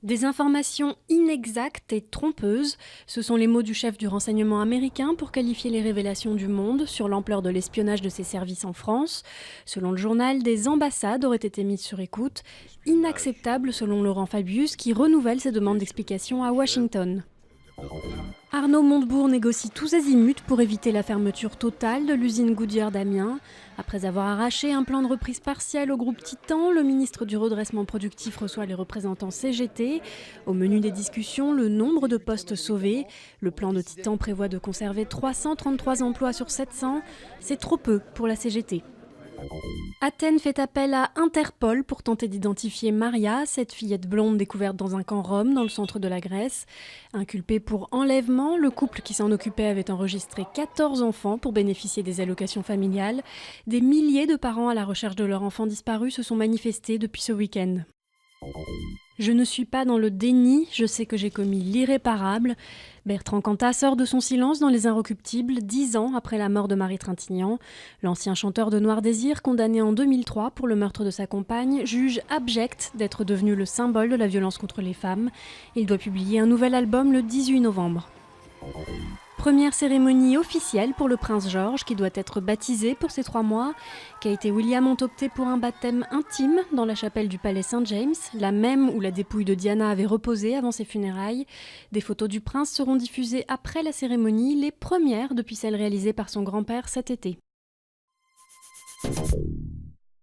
Des informations inexactes et trompeuses, ce sont les mots du chef du renseignement américain pour qualifier les révélations du Monde sur l'ampleur de l'espionnage de ses services en France. Selon le journal, des ambassades auraient été mises sur écoute. Inacceptable selon Laurent Fabius qui renouvelle ses demandes d'explication à Washington. Arnaud Montebourg négocie tous azimuts pour éviter la fermeture totale de l'usine Goodyear d'Amiens. Après avoir arraché un plan de reprise partielle au groupe Titan, le ministre du redressement productif reçoit les représentants CGT. Au menu des discussions, le nombre de postes sauvés. Le plan de Titan prévoit de conserver 333 emplois sur 700. C'est trop peu pour la CGT. Athènes fait appel à Interpol pour tenter d'identifier Maria, cette fillette blonde découverte dans un camp rom dans le centre de la Grèce. Inculpé pour enlèvement, le couple qui s'en occupait avait enregistré 14 enfants pour bénéficier des allocations familiales. Des milliers de parents à la recherche de leur enfant disparu se sont manifestés depuis ce week-end. Je ne suis pas dans le déni, je sais que j'ai commis l'irréparable. Bertrand Cantat sort de son silence dans Les Inrecuptibles, 10 ans après la mort de Marie Trintignant. L'ancien chanteur de Noir Désir, condamné en 2003 pour le meurtre de sa compagne, juge abject d'être devenu le symbole de la violence contre les femmes. Il doit publier un nouvel album le 18 novembre. Première cérémonie officielle pour le prince George qui doit être baptisé pour ses 3 mois. Kate et William ont opté pour un baptême intime dans la chapelle du palais Saint-James, la même où la dépouille de Diana avait reposé avant ses funérailles. Des photos du prince seront diffusées après la cérémonie, les premières depuis celle réalisée par son grand-père cet été.